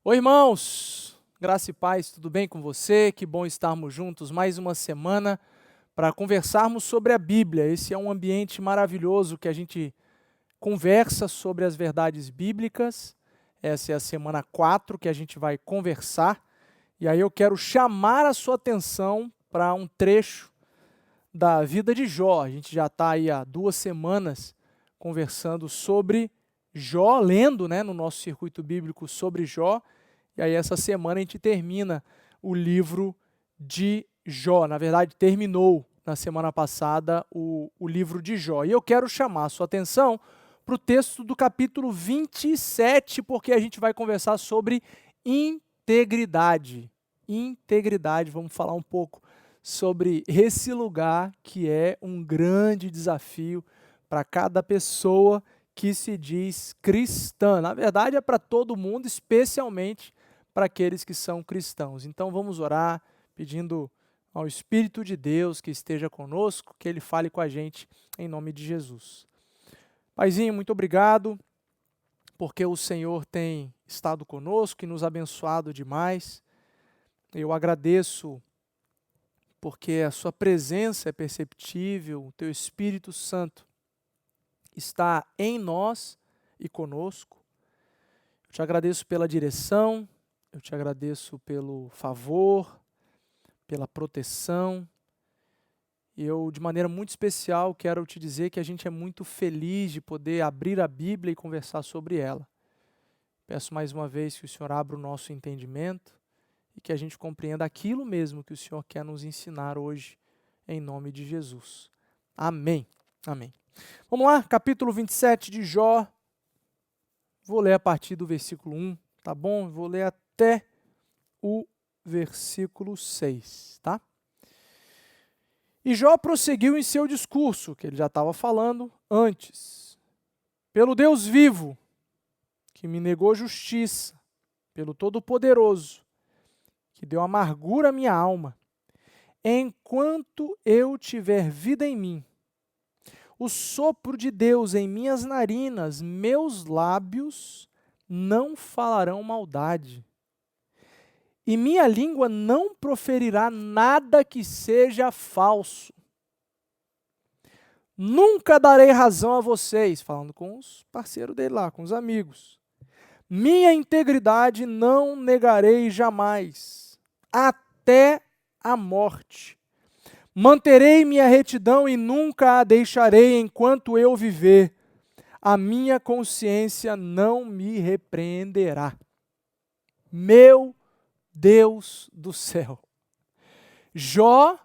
Oi, irmãos, graça e paz, tudo bem com você? Que bom estarmos juntos mais uma semana para conversarmos sobre a Bíblia. Esse é um ambiente maravilhoso que a gente conversa sobre as verdades bíblicas. Essa é a semana 4 que a gente vai conversar. E aí eu quero chamar a sua atenção para um trecho da vida de Jó. A gente já está aí há 2 semanas conversando sobre Jó, lendo, no nosso circuito bíblico sobre Jó. E aí essa semana a gente termina o livro de Jó. Na verdade, terminou na semana passada o livro de Jó. E eu quero chamar a sua atenção para o texto do capítulo 27, porque a gente vai conversar sobre integridade. Integridade, vamos falar um pouco sobre esse lugar que é um grande desafio para cada pessoa que se diz cristã. Na verdade, é para todo mundo, especialmente para aqueles que são cristãos. Então vamos orar, pedindo ao Espírito de Deus que esteja conosco, que Ele fale com a gente em nome de Jesus. Paizinho, muito obrigado, porque o Senhor tem estado conosco e nos abençoado demais. Eu agradeço porque a sua presença é perceptível, o teu Espírito Santo está em nós e conosco. Eu te agradeço pela direção, eu te agradeço pelo favor, pela proteção. E eu, de maneira muito especial, quero te dizer que a gente é muito feliz de poder abrir a Bíblia e conversar sobre ela. Peço mais uma vez que o Senhor abra o nosso entendimento e que a gente compreenda aquilo mesmo que o Senhor quer nos ensinar hoje, em nome de Jesus. Amém. Amém. Vamos lá, capítulo 27 de Jó. Vou ler a partir do versículo 1, tá bom? Vou ler até o versículo 6, tá? E Jó prosseguiu em seu discurso, que ele já estava falando antes. Pelo Deus vivo, que me negou justiça, pelo Todo-Poderoso, que deu amargura à minha alma, enquanto eu tiver vida em mim, o sopro de Deus em minhas narinas, meus lábios não falarão maldade. E minha língua não proferirá nada que seja falso. Nunca darei razão a vocês, falando com os parceiros dele lá, com os amigos. Minha integridade não negarei jamais, até a morte. Manterei minha retidão e nunca a deixarei enquanto eu viver. A minha consciência não me repreenderá. Meu Deus do céu. Jó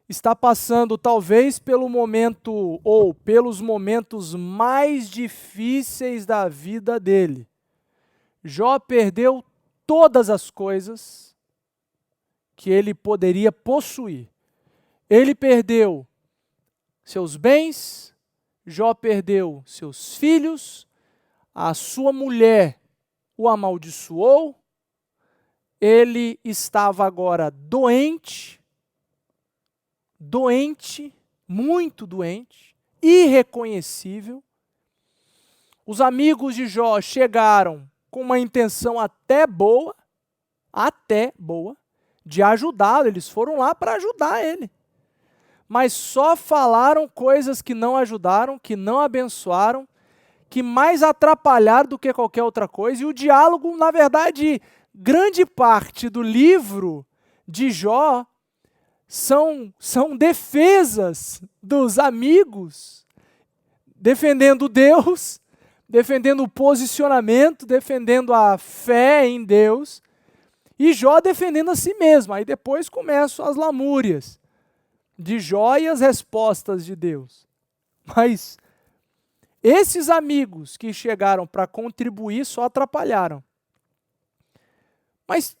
está passando talvez pelo momento ou pelos momentos mais difíceis da vida dele. Jó perdeu todas as coisas que ele poderia possuir. Ele perdeu seus bens, Jó perdeu seus filhos, a sua mulher o amaldiçoou, ele estava agora doente, muito doente, irreconhecível. Os amigos de Jó chegaram com uma intenção até boa, de ajudá-lo, eles foram lá para ajudar ele. Mas só falaram coisas que não ajudaram, que não abençoaram, que mais atrapalharam do que qualquer outra coisa. E o diálogo, na verdade, grande parte do livro de Jó são defesas dos amigos, defendendo Deus, defendendo o posicionamento, defendendo a fé em Deus, e Jó defendendo a si mesmo. Aí depois começam as lamúrias de Jó e as respostas de Deus. Mas esses amigos que chegaram para contribuir só atrapalharam. Mas,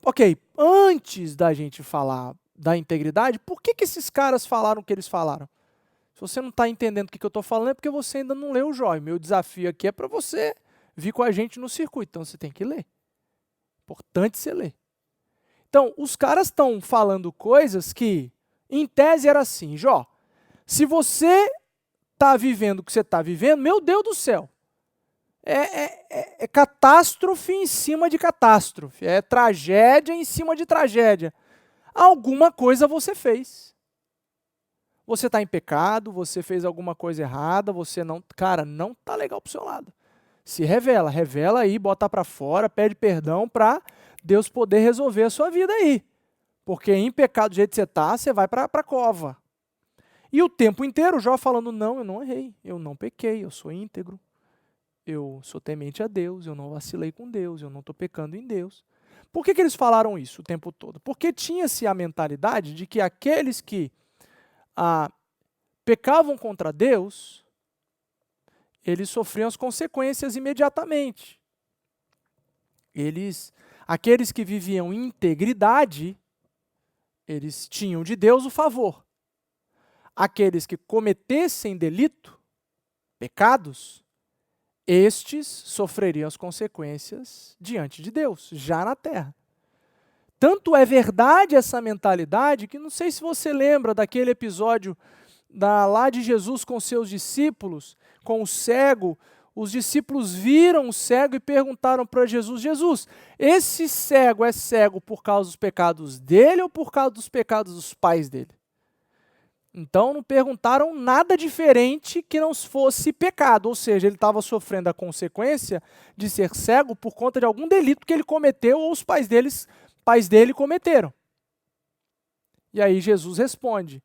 ok, antes da gente falar da integridade, por que esses caras falaram o que eles falaram? Se você não está entendendo o que eu estou falando, é porque você ainda não leu o Jó. Meu desafio aqui é para você vir com a gente no circuito, então você tem que ler. Importante você ler. Então, os caras estão falando coisas que, em tese, era assim: Jó, se você está vivendo o que você está vivendo, meu Deus do céu, É catástrofe em cima de catástrofe, é tragédia em cima de tragédia. Alguma coisa você fez. Você está em pecado, você fez alguma coisa errada, você não... Cara, não está legal pro seu lado. Se revela, revela aí, bota para fora, pede perdão para Deus poder resolver a sua vida aí. Porque em pecado do jeito que você está, você vai para a cova. E o tempo inteiro Jó falando, não, eu não errei, eu não pequei, eu sou íntegro, eu sou temente a Deus, eu não vacilei com Deus, eu não estou pecando em Deus. Por que eles falaram isso o tempo todo? Porque tinha-se a mentalidade de que aqueles que pecavam contra Deus, eles sofriam as consequências imediatamente. Aqueles que viviam em integridade, eles tinham de Deus o favor. Aqueles que cometessem delito, pecados, estes sofreriam as consequências diante de Deus, já na terra. Tanto é verdade essa mentalidade que não sei se você lembra daquele episódio lá de Jesus com seus discípulos, com o cego. Os discípulos viram o cego e perguntaram para Jesus, Jesus, esse cego é cego por causa dos pecados dele ou por causa dos pecados dos pais dele? Então não perguntaram nada diferente que não fosse pecado, ou seja, ele estava sofrendo a consequência de ser cego por conta de algum delito que ele cometeu ou os pais dele cometeram. E aí Jesus responde,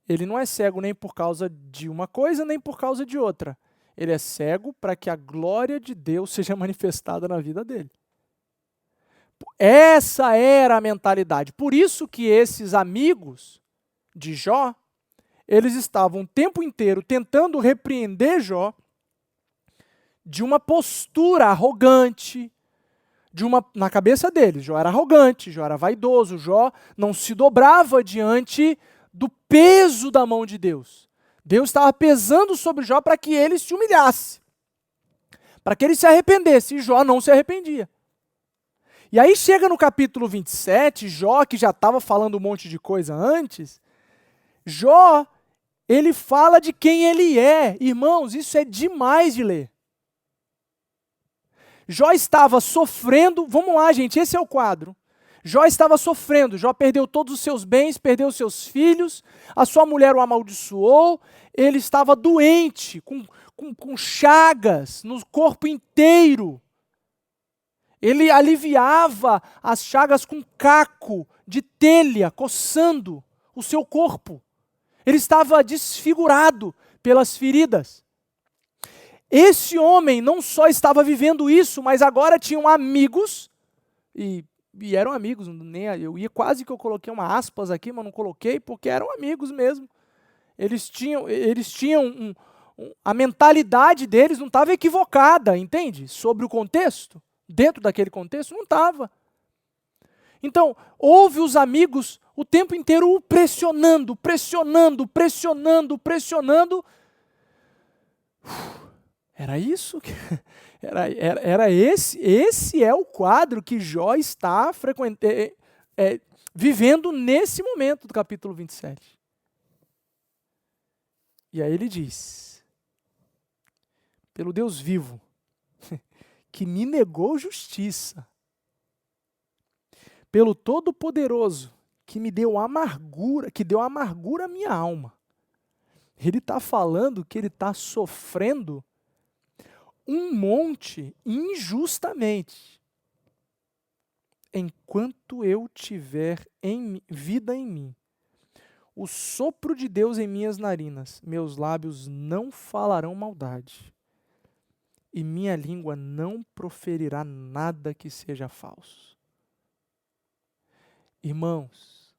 ele não é cego nem por causa de uma coisa nem por causa de outra. Ele é cego para que a glória de Deus seja manifestada na vida dele. Essa era a mentalidade. Por isso que esses amigos de Jó, eles estavam o tempo inteiro tentando repreender Jó de uma postura arrogante, na cabeça deles. Jó era arrogante, Jó era vaidoso, Jó não se dobrava diante do peso da mão de Deus. Deus estava pesando sobre Jó para que ele se humilhasse, para que ele se arrependesse, e Jó não se arrependia. E aí chega no capítulo 27, Jó, que já estava falando um monte de coisa antes, Jó, ele fala de quem ele é. Irmãos, isso é demais de ler. Jó estava sofrendo, vamos lá gente, esse é o quadro. Jó estava sofrendo, Jó perdeu todos os seus bens, perdeu seus filhos, a sua mulher o amaldiçoou, ele estava doente, com chagas no corpo inteiro. Ele aliviava as chagas com caco de telha, coçando o seu corpo. Ele estava desfigurado pelas feridas. Esse homem não só estava vivendo isso, mas agora tinham amigos, e eram amigos, eu quase que eu coloquei uma aspas aqui, mas não coloquei, porque eram amigos mesmo. Eles tinham a mentalidade deles não estava equivocada, entende? Sobre o contexto, dentro daquele contexto, não estava. Então, houve os amigos o tempo inteiro o pressionando. Era isso? Era esse é o quadro que Jó está vivendo nesse momento do capítulo 27. E aí ele diz, pelo Deus vivo, que me negou justiça, pelo Todo-Poderoso, que me deu amargura, que deu amargura à minha alma. Ele está falando que ele está sofrendo um monte injustamente. Enquanto eu tiver vida em mim, o sopro de Deus em minhas narinas, meus lábios não falarão maldade, e minha língua não proferirá nada que seja falso. Irmãos,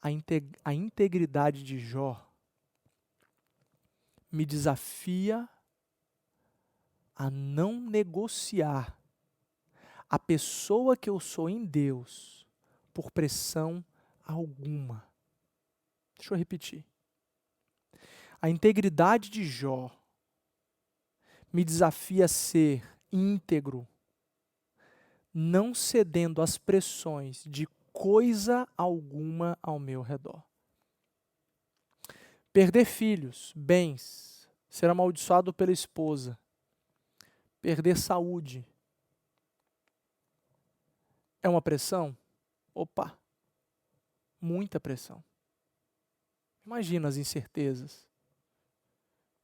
a integridade de Jó me desafia a não negociar a pessoa que eu sou em Deus por pressão alguma. Deixa eu repetir. A integridade de Jó me desafia a ser íntegro, não cedendo às pressões de coisa alguma ao meu redor. Perder filhos, bens, ser amaldiçoado pela esposa, perder saúde. É uma pressão? Opa, muita pressão. Imagina as incertezas.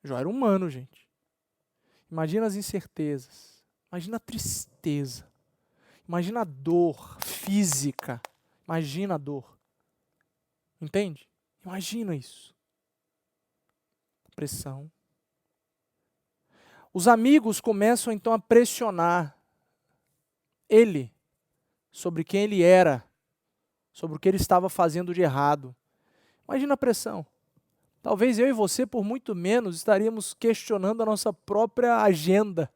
Jó era humano, gente. Imagina as incertezas. Imagina a tristeza. Imagina a dor física. Imagina a dor. Entende? Imagina isso. Pressão. Os amigos começam então a pressionar ele sobre quem ele era, sobre o que ele estava fazendo de errado. Imagina a pressão. Talvez eu e você, por muito menos, estaríamos questionando a nossa própria agenda,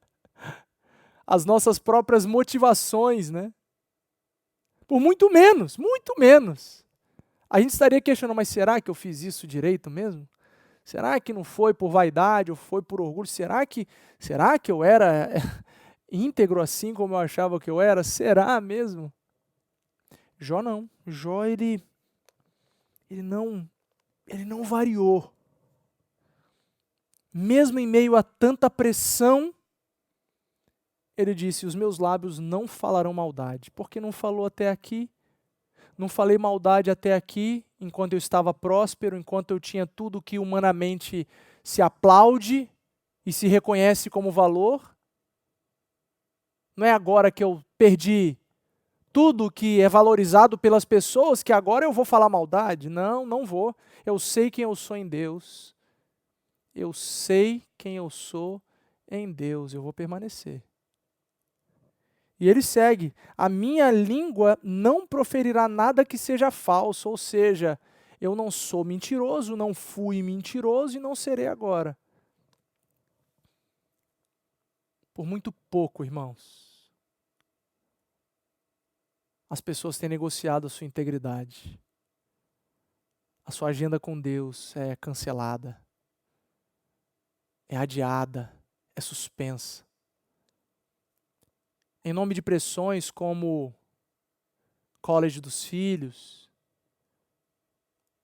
as nossas próprias motivações, né? Por muito menos, muito menos. A gente estaria questionando, mas será que eu fiz isso direito mesmo? Será que não foi por vaidade ou foi por orgulho? Será que eu era íntegro assim como eu achava que eu era? Será mesmo? Jó não. Jó, ele não variou. Mesmo em meio a tanta pressão, ele disse, os meus lábios não falarão maldade. Porque não falou até aqui? Não falei maldade até aqui, enquanto eu estava próspero, enquanto eu tinha tudo que humanamente se aplaude e se reconhece como valor? Não é agora que eu perdi tudo que é valorizado pelas pessoas que agora eu vou falar maldade? Não, não vou. Eu sei quem eu sou em Deus. Eu sei quem eu sou em Deus. Eu vou permanecer. E ele segue, a minha língua não proferirá nada que seja falso, ou seja, eu não sou mentiroso, não fui mentiroso e não serei agora. Por muito pouco, irmãos, as pessoas têm negociado a sua integridade. A sua agenda com Deus é cancelada, é adiada, é suspensa. Em nome de pressões como college dos filhos,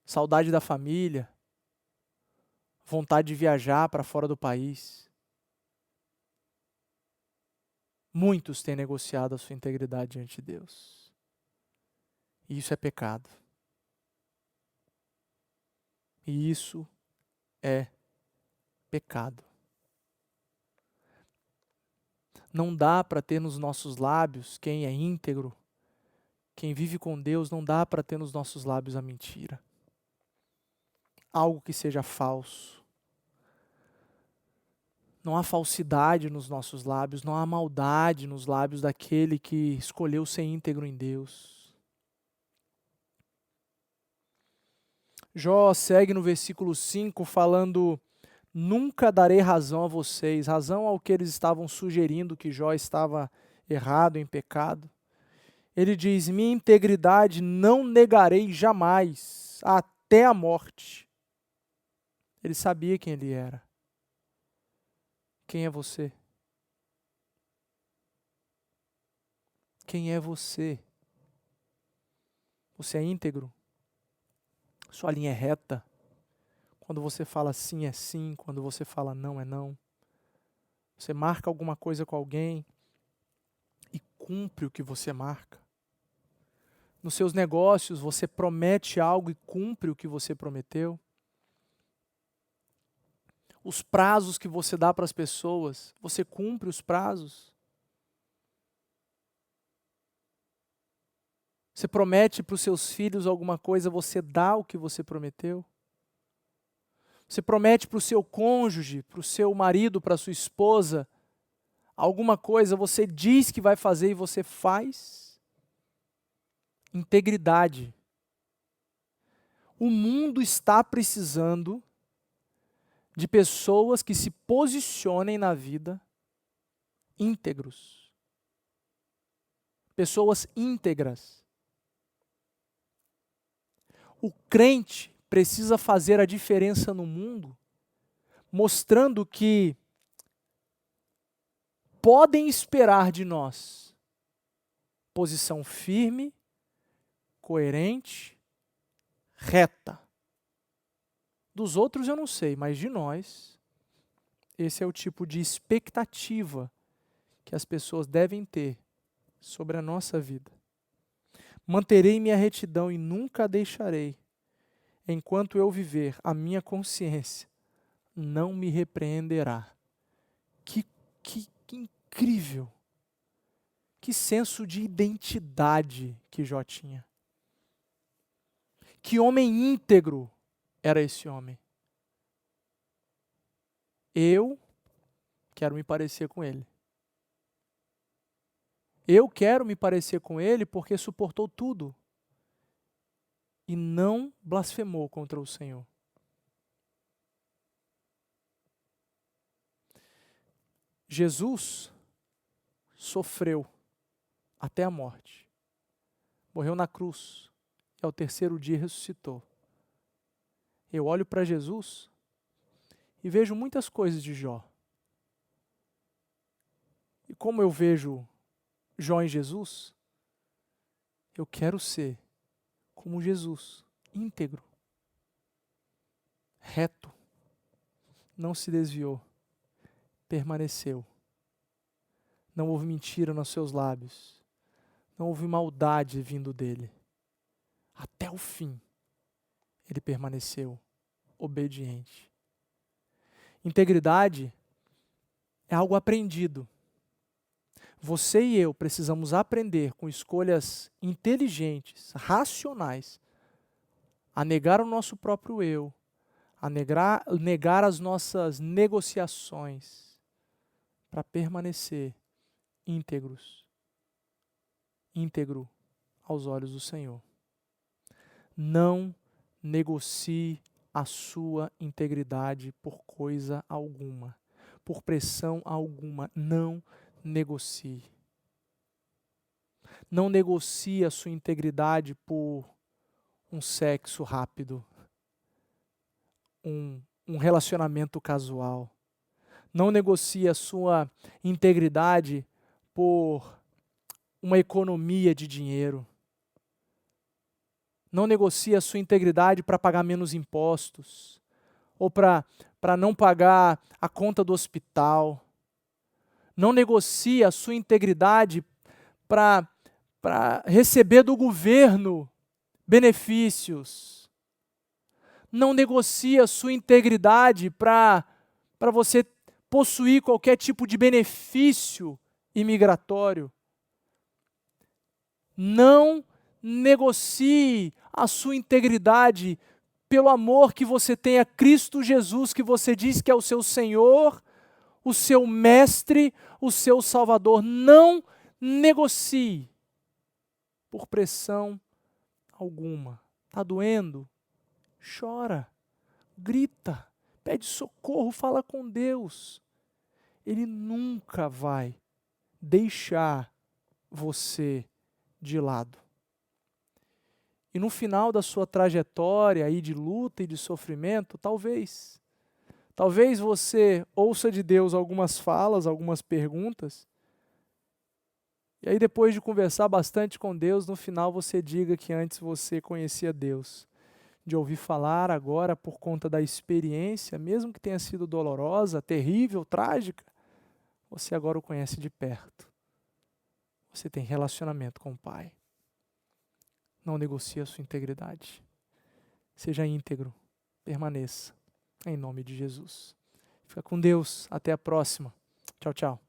saudade da família, vontade de viajar para fora do país. Muitos têm negociado a sua integridade diante de Deus. E isso é pecado. E isso é pecado. Não dá para ter nos nossos lábios quem é íntegro, quem vive com Deus, não dá para ter nos nossos lábios a mentira. Algo que seja falso. Não há falsidade nos nossos lábios, não há maldade nos lábios daquele que escolheu ser íntegro em Deus. Jó segue no versículo 5 falando, nunca darei razão a vocês, razão ao que eles estavam sugerindo que Jó estava errado, em pecado. Ele diz, minha integridade não negarei jamais, até a morte. Ele sabia quem ele era. Quem é você? Quem é você? Você é íntegro? Sua linha é reta? Quando você fala sim é sim, quando você fala não é não. Você marca alguma coisa com alguém e cumpre o que você marca. Nos seus negócios, você promete algo e cumpre o que você prometeu. Os prazos que você dá para as pessoas, você cumpre os prazos. Você promete para os seus filhos alguma coisa, você dá o que você prometeu. Você promete para o seu cônjuge, para o seu marido, para a sua esposa, alguma coisa, você diz que vai fazer e você faz. Integridade. O mundo está precisando de pessoas que se posicionem na vida íntegros. Pessoas íntegras. O crente precisa fazer a diferença no mundo, mostrando que podem esperar de nós posição firme, coerente, reta. Dos outros eu não sei, mas de nós, esse é o tipo de expectativa que as pessoas devem ter sobre a nossa vida. Manterei minha retidão e nunca a deixarei. Enquanto eu viver, a minha consciência não me repreenderá. Que incrível! Que senso de identidade que Jó tinha. Que homem íntegro era esse homem. Eu quero me parecer com ele. Eu quero me parecer com ele porque suportou tudo e não blasfemou contra o Senhor. Jesus sofreu até a morte. Morreu na cruz e ao terceiro dia ressuscitou. Eu olho para Jesus e vejo muitas coisas de Jó. E como eu vejo Jó em Jesus, eu quero ser como Jesus, íntegro, reto, não se desviou, permaneceu. Não houve mentira nos seus lábios, não houve maldade vindo dele. Até o fim, ele permaneceu obediente. Integridade é algo aprendido. Você e eu precisamos aprender com escolhas inteligentes, racionais, a negar o nosso próprio eu, a negar as nossas negociações, para permanecer íntegro aos olhos do Senhor. Não negocie a sua integridade por coisa alguma, por pressão alguma. Não negocie. Não negocie a sua integridade por um sexo rápido, um relacionamento casual. Não negocie a sua integridade por uma economia de dinheiro. Não negocie a sua integridade para pagar menos impostos ou para não pagar a conta do hospital. Não negocie a sua integridade para receber do governo benefícios. Não negocie a sua integridade para você possuir qualquer tipo de benefício imigratório. Não negocie a sua integridade pelo amor que você tem a Cristo Jesus, que você diz que é o seu Senhor, o seu Mestre, o seu Salvador. Não negocie por pressão alguma. Está doendo? Chora, grita, pede socorro, fala com Deus. Ele nunca vai deixar você de lado. E no final da sua trajetória aí de luta e de sofrimento, talvez você ouça de Deus algumas falas, algumas perguntas, e aí depois de conversar bastante com Deus, no final você diga que antes você conhecia Deus. De ouvir falar, agora por conta da experiência, mesmo que tenha sido dolorosa, terrível, trágica, você agora o conhece de perto. Você tem relacionamento com o Pai. Não negocie a sua integridade. Seja íntegro. Permaneça. Em nome de Jesus. Fica com Deus. Até a próxima. Tchau, tchau.